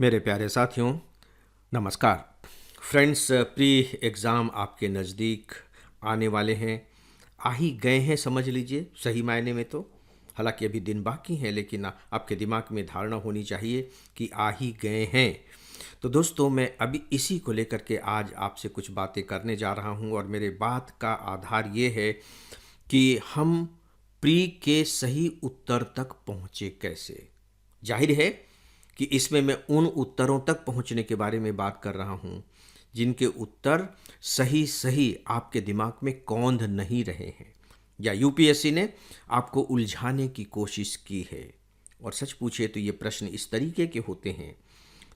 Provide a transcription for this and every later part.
मेरे प्यारे साथियों, नमस्कार। फ्रेंड्स, प्री एग्ज़ाम आपके नज़दीक आने वाले हैं, आ ही गए हैं समझ लीजिए सही मायने में तो। हालांकि अभी दिन बाकी हैं, लेकिन आपके दिमाग में धारणा होनी चाहिए कि आ ही गए हैं। तो दोस्तों, मैं अभी इसी को लेकर के आज आपसे कुछ बातें करने जा रहा हूं और मेरे बात का आधार ये है कि हम प्री के सही उत्तर तक पहुंचे कैसे। जाहिर है कि इसमें मैं उन उत्तरों तक पहुंचने के बारे में बात कर रहा हूं जिनके उत्तर सही सही आपके दिमाग में कौंध नहीं रहे हैं, या यूपीएससी ने आपको उलझाने की कोशिश की है। और सच पूछे तो ये प्रश्न इस तरीके के होते हैं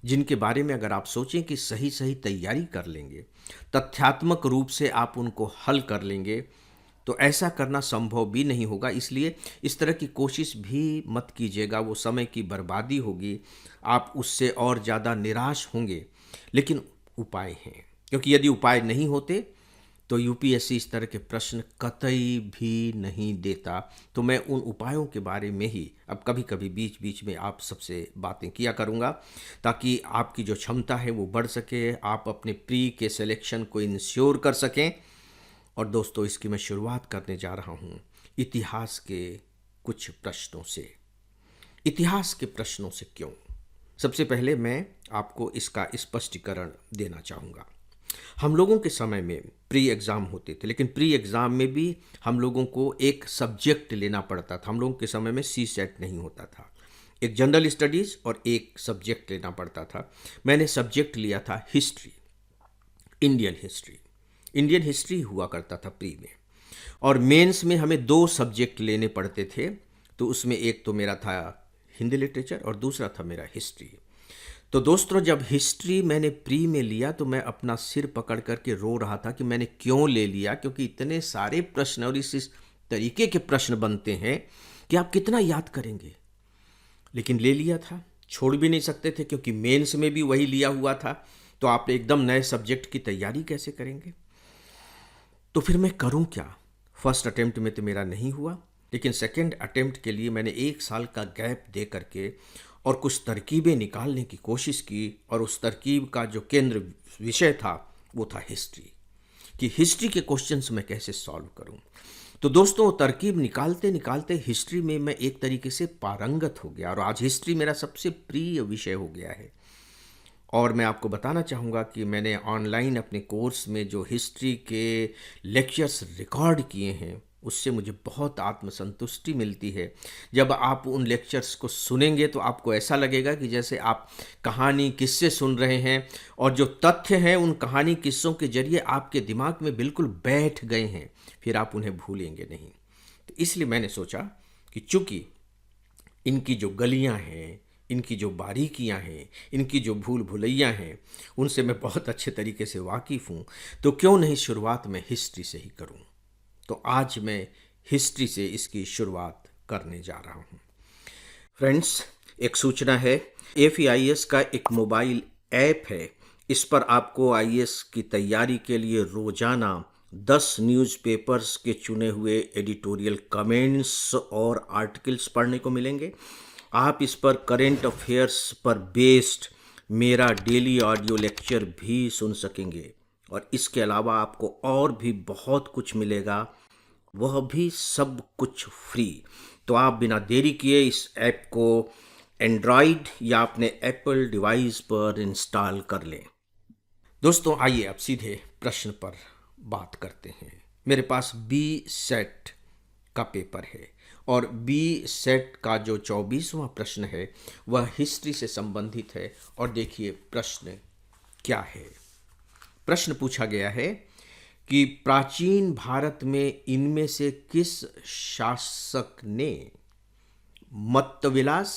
जिनके बारे में अगर आप सोचें कि सही सही तैयारी कर लेंगे, तथ्यात्मक रूप से आप उनको हल कर लेंगे, तो ऐसा करना संभव भी नहीं होगा। इसलिए इस तरह की कोशिश भी मत कीजिएगा, वो समय की बर्बादी होगी, आप उससे और ज़्यादा निराश होंगे। लेकिन उपाय हैं, क्योंकि यदि उपाय नहीं होते तो यूपीएससी इस तरह के प्रश्न कतई भी नहीं देता। तो मैं उन उपायों के बारे में ही अब कभी कभी बीच बीच में आप सबसे बातें किया करूँगा, ताकि आपकी जो क्षमता है वो बढ़ सके, आप अपने प्री के सिलेक्शन को इंश्योर कर सकें। और दोस्तों, इसकी मैं शुरुआत करने जा रहा हूँ इतिहास के कुछ प्रश्नों से। इतिहास के प्रश्नों से क्यों? सबसे पहले मैं आपको इसका स्पष्टीकरण देना चाहूँगा। हम लोगों के समय में प्री एग्ज़ाम होते थे, लेकिन प्री एग्ज़ाम में भी हम लोगों को एक सब्जेक्ट लेना पड़ता था। हम लोगों के समय में सी सेट नहीं होता था, एक जनरल स्टडीज़ और एक सब्जेक्ट लेना पड़ता था। मैंने सब्जेक्ट लिया था history, Indian history. Indian history हुआ करता था प्री में, और मेंस में हमें दो सब्जेक्ट लेने पड़ते थे। तो उसमें एक तो मेरा था हिंदी लिटरेचर और दूसरा था मेरा हिस्ट्री। तो दोस्तों, जब हिस्ट्री मैंने प्री में लिया तो मैं अपना सिर पकड़ करके रो रहा था कि मैंने क्यों ले लिया, क्योंकि इतने सारे प्रश्न और इस तरीके के प्रश्न बनते हैं कि आप कितना याद करेंगे। लेकिन ले लिया था, छोड़ भी नहीं सकते थे, क्योंकि मेंस में भी वही लिया हुआ था। तो आप एकदम नए सब्जेक्ट की तैयारी कैसे करेंगे? तो फिर मैं करूं क्या? फर्स्ट अटेम्प्ट में तो मेरा नहीं हुआ, लेकिन सेकंड अटेम्प्ट के लिए मैंने एक साल का गैप दे करके और कुछ तरकीबें निकालने की कोशिश की। और उस तरकीब का जो केंद्र विषय था वो था हिस्ट्री, कि हिस्ट्री के क्वेश्चंस मैं कैसे सॉल्व करूं। तो दोस्तों, तरकीब निकालते निकालते हिस्ट्री में मैं एक तरीके से पारंगत हो गया, और आज हिस्ट्री मेरा सबसे प्रिय विषय हो गया है। और मैं आपको बताना चाहूँगा कि मैंने ऑनलाइन अपने कोर्स में जो हिस्ट्री के लेक्चर्स रिकॉर्ड किए हैं, उससे मुझे बहुत आत्मसंतुष्टि मिलती है। जब आप उन लेक्चर्स को सुनेंगे तो आपको ऐसा लगेगा कि जैसे आप कहानी किस्से सुन रहे हैं, और जो तथ्य हैं उन कहानी किस्सों के जरिए आपके दिमाग में बिल्कुल बैठ गए हैं, फिर आप उन्हें भूलेंगे नहीं। तो इसलिए मैंने सोचा कि चूंकि इनकी जो गलियां हैं, इनकी जो बारीकियां हैं, इनकी जो भूल भुलैया हैं, उनसे मैं बहुत अच्छे तरीके से वाकिफ़ हूँ, तो क्यों नहीं शुरुआत में हिस्ट्री से ही करूँ। तो आज मैं हिस्ट्री से इसकी शुरुआत करने जा रहा हूँ। फ्रेंड्स, एक सूचना है, AFIS का एक मोबाइल ऐप है। इस पर आपको आईएएस की तैयारी के लिए रोजाना 10 न्यूज़पेपर्स के चुने हुए एडिटोरियल कमेंट्स और आर्टिकल्स पढ़ने को मिलेंगे। आप इस पर करेंट अफेयर्स पर बेस्ड मेरा डेली ऑडियो लेक्चर भी सुन सकेंगे, और इसके अलावा आपको और भी बहुत कुछ मिलेगा, वह भी सब कुछ फ्री। तो आप बिना देरी किए इस ऐप को एंड्रॉयड या अपने एप्पल डिवाइस पर इंस्टॉल कर लें। दोस्तों, आइए अब सीधे प्रश्न पर बात करते हैं। मेरे पास बी सेट का पेपर है, और बी सेट का जो 24वां प्रश्न है वह हिस्ट्री से संबंधित है। और देखिए प्रश्न क्या है। प्रश्न पूछा गया है कि प्राचीन भारत में इनमें से किस शासक ने मत्तविलास,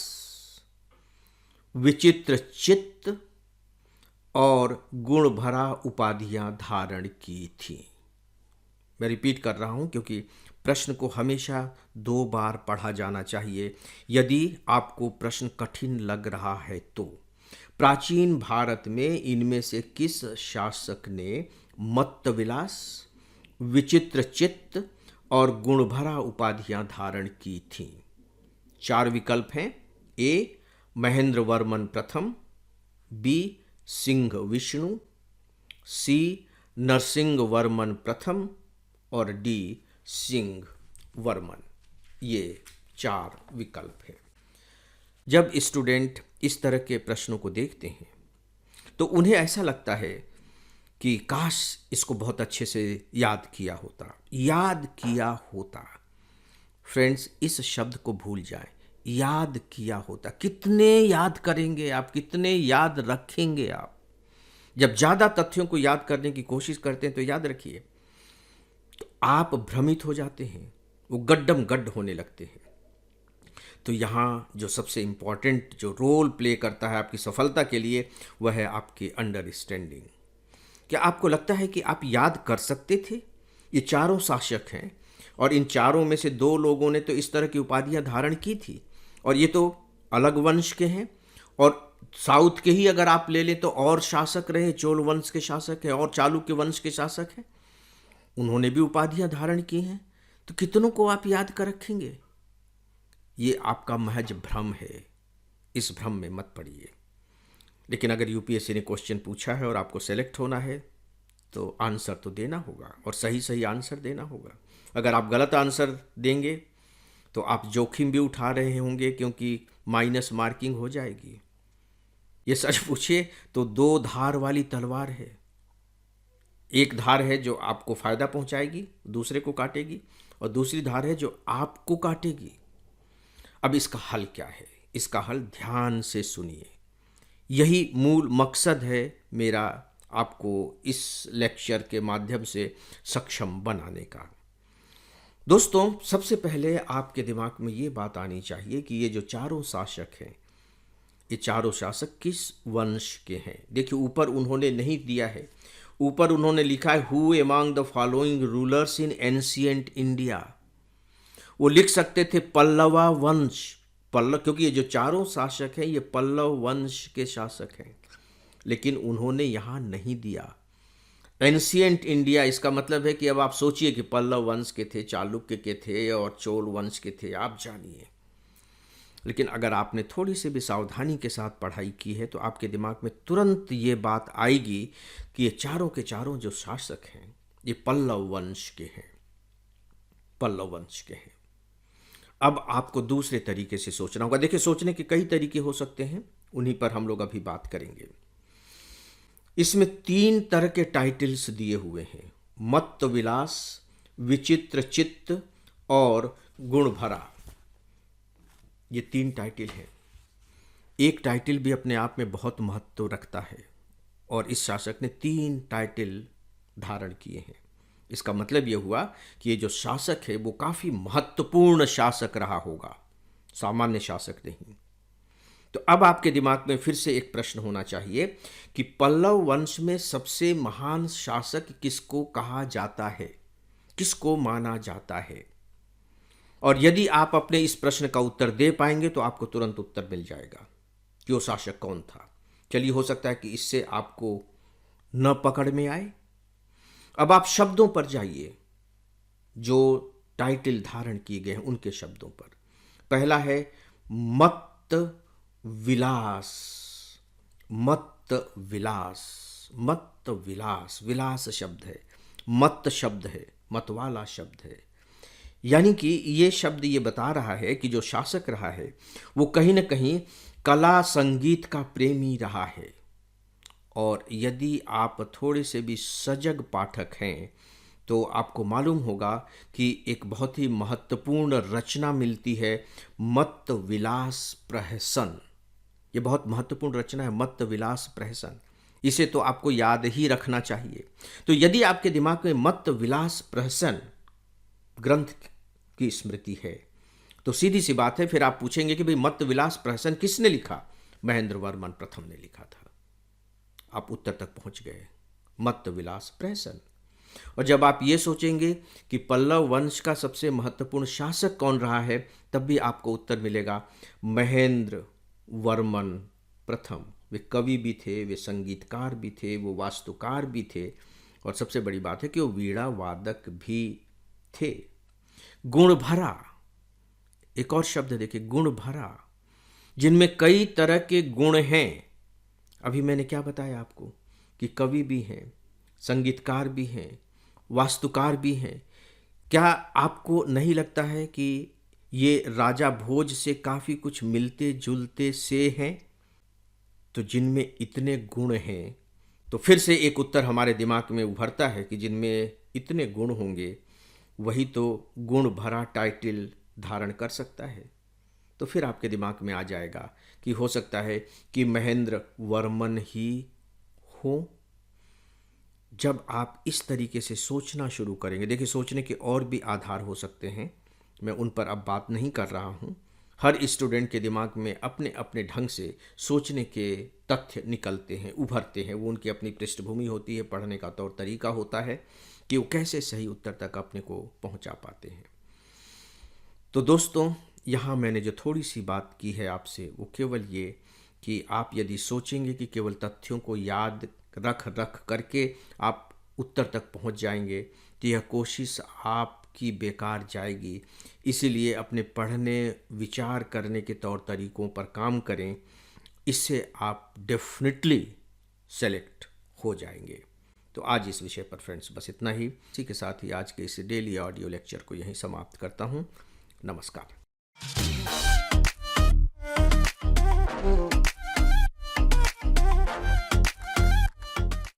विचित्र चित्त और गुण भरा उपाधियां धारण की थी। मैं रिपीट कर रहा हूं, क्योंकि प्रश्न को हमेशा 2 बार पढ़ा जाना चाहिए यदि आपको प्रश्न कठिन लग रहा है तो। प्राचीन भारत में इनमें से किस शासक ने मत्तविलास, विचित्र चित्त और गुणभरा उपाधियां धारण की थीं? 4 विकल्प हैं। ए, महेंद्र वर्मन प्रथम, बी सिंह विष्णु, सी नरसिंह वर्मन प्रथम और डी सिंह वर्मन। ये 4 विकल्प हैं। जब स्टूडेंट इस तरह के प्रश्नों को देखते हैं तो उन्हें ऐसा लगता है कि काश इसको बहुत अच्छे से याद किया होता। फ्रेंड्स, इस शब्द को भूल जाएं, याद किया होता। कितने याद करेंगे आप, कितने याद रखेंगे आप? जब ज़्यादा तथ्यों को याद करने की कोशिश करते हैं तो याद रखिए, तो आप भ्रमित हो जाते हैं, वो गड्डम गड्ड होने लगते हैं। तो यहाँ जो सबसे इम्पॉर्टेंट जो रोल प्ले करता है आपकी सफलता के लिए, वह है आपकी अंडरस्टैंडिंग। क्या आपको लगता है कि आप याद कर सकते थे? ये चारों शासक हैं और इन चारों में से 2 लोगों ने तो इस तरह की उपाधियां धारण की थी, और ये तो अलग वंश के हैं। और साउथ के ही अगर आप ले लें तो और शासक रहे, चोल वंश के शासक हैं और चालुक्य वंश के शासक हैं, उन्होंने भी उपाधियां धारण की हैं। तो कितनों को आप याद कर रखेंगे? ये आपका महज भ्रम है, इस भ्रम में मत पड़िए। लेकिन अगर यूपीएससी ने क्वेश्चन पूछा है और आपको सेलेक्ट होना है तो आंसर तो देना होगा, और सही सही आंसर देना होगा। अगर आप गलत आंसर देंगे तो आप जोखिम भी उठा रहे होंगे, क्योंकि माइनस मार्किंग हो जाएगी। ये सच पूछिए तो 2 धार वाली तलवार है। एक धार है जो आपको फायदा पहुंचाएगी, दूसरे को काटेगी, और दूसरी धार है जो आपको काटेगी। अब इसका हल क्या है? इसका हल ध्यान से सुनिए। यही मूल मकसद है मेरा, आपको इस लेक्चर के माध्यम से सक्षम बनाने का। दोस्तों, सबसे पहले आपके दिमाग में ये बात आनी चाहिए कि ये जो चारों शासक हैं, ये चारों शासक किस वंश के हैं। देखिए, ऊपर उन्होंने नहीं दिया है, ऊपर उन्होंने लिखा है who among the following rulers in ancient India. वो लिख सकते थे पल्लवा वंश, पल्लव, क्योंकि ये जो चारों शासक हैं ये पल्लव वंश के शासक हैं। लेकिन उन्होंने यहाँ नहीं दिया एंशिएंट इंडिया। इसका मतलब है कि अब आप सोचिए कि पल्लव वंश के थे, चालुक्य के थे और चोल वंश के थे, आप जानिए। लेकिन अगर आपने थोड़ी सी भी सावधानी के साथ पढ़ाई की है तो आपके दिमाग में तुरंत ये बात आएगी कि ये चारों के चारों जो शासक हैं ये पल्लव वंश के हैं, पल्लव वंश के हैं। अब आपको दूसरे तरीके से सोचना होगा। देखिए, सोचने के कई तरीके हो सकते हैं, उन्हीं पर हम लोग अभी बात करेंगे। इसमें 3 तरह के टाइटल्स दिए हुए हैं, मत्त विलास, विचित्र चित्त और गुण भरा। ये 3 टाइटल हैं। एक टाइटल भी अपने आप में बहुत महत्व रखता है, और इस शासक ने 3 टाइटल धारण किए हैं। इसका मतलब यह हुआ कि ये जो शासक है वो काफी महत्वपूर्ण शासक रहा होगा, सामान्य शासक नहीं। तो अब आपके दिमाग में फिर से एक प्रश्न होना चाहिए कि पल्लव वंश में सबसे महान शासक किसको कहा जाता है, किसको माना जाता है? और यदि आप अपने इस प्रश्न का उत्तर दे पाएंगे तो आपको तुरंत उत्तर मिल जाएगा कि वो शासक कौन था। चलिए, हो सकता है कि इससे आपको न पकड़ में आए। अब आप शब्दों पर जाइए, जो टाइटल धारण किए गए हैं उनके शब्दों पर। पहला है मत्त विलास, मत्त विलास, मत्त विलास। विलास शब्द है, मत्त शब्द है, मतवाला शब्द है। यानी कि ये शब्द ये बता रहा है कि जो शासक रहा है वो कहीं ना कहीं कला संगीत का प्रेमी रहा है। और यदि आप थोड़े से भी सजग पाठक हैं तो आपको मालूम होगा कि एक बहुत ही महत्वपूर्ण रचना मिलती है, मत्त विलास प्रहसन। ये बहुत महत्वपूर्ण रचना है, मत्त विलास प्रहसन। इसे तो आपको याद ही रखना चाहिए। तो यदि आपके दिमाग में मत्त विलास प्रहसन ग्रंथ की स्मृति है तो सीधी सी बात है, फिर आप पूछेंगे कि भाई मत्त विलास प्रहसन किसने लिखा? महेंद्र वर्मन प्रथम ने लिखा था। आप उत्तर तक पहुंच गए, मत्त विलास प्रहसन। और जब आप ये सोचेंगे कि पल्लव वंश का सबसे महत्वपूर्ण शासक कौन रहा है, तब भी आपको उत्तर मिलेगा महेंद्र वर्मन प्रथम। वे कवि भी थे, वे संगीतकार भी थे, वो वास्तुकार भी थे, और सबसे बड़ी बात है कि वो वीणा वादक भी थे। गुण भरा, एक और शब्द देखिए, गुण भरा, जिनमें कई तरह के गुण हैं। अभी मैंने क्या बताया आपको कि कवि भी हैं, संगीतकार भी हैं, वास्तुकार भी हैं। क्या आपको नहीं लगता है कि ये राजा भोज से काफ़ी कुछ मिलते जुलते से हैं? तो जिनमें इतने गुण हैं, तो फिर से एक उत्तर हमारे दिमाग में उभरता है कि जिनमें इतने गुण होंगे वही तो गुण भरा टाइटल धारण कर सकता है। तो फिर आपके दिमाग में आ जाएगा कि हो सकता है कि महेंद्र वर्मन ही हो। जब आप इस तरीके से सोचना शुरू करेंगे, देखिए सोचने के और भी आधार हो सकते हैं, मैं उन पर अब बात नहीं कर रहा हूँ। हर स्टूडेंट के दिमाग में अपने अपने ढंग से सोचने के तथ्य निकलते हैं, उभरते हैं। वो उनकी अपनी पृष्ठभूमि होती है, पढ़ने का तौर तरीका होता है कि वो कैसे सही उत्तर तक अपने को पहुंचा पाते हैं। तो दोस्तों, यहाँ मैंने जो थोड़ी सी बात की है आपसे वो केवल ये कि आप यदि सोचेंगे कि केवल तथ्यों को याद रख रख करके आप उत्तर तक पहुँच जाएंगे तो यह कोशिश आपकी बेकार जाएगी। इसीलिए अपने पढ़ने, विचार करने के तौर तरीकों पर काम करें। इससे आप डेफिनेटली सेलेक्ट हो जाएंगे। तो आज इस विषय पर फ्रेंड्स बस इतना ही। इसी के साथ ही आज के इस डेली ऑडियो लेक्चर को यहीं समाप्त करता हूँ। नमस्कार।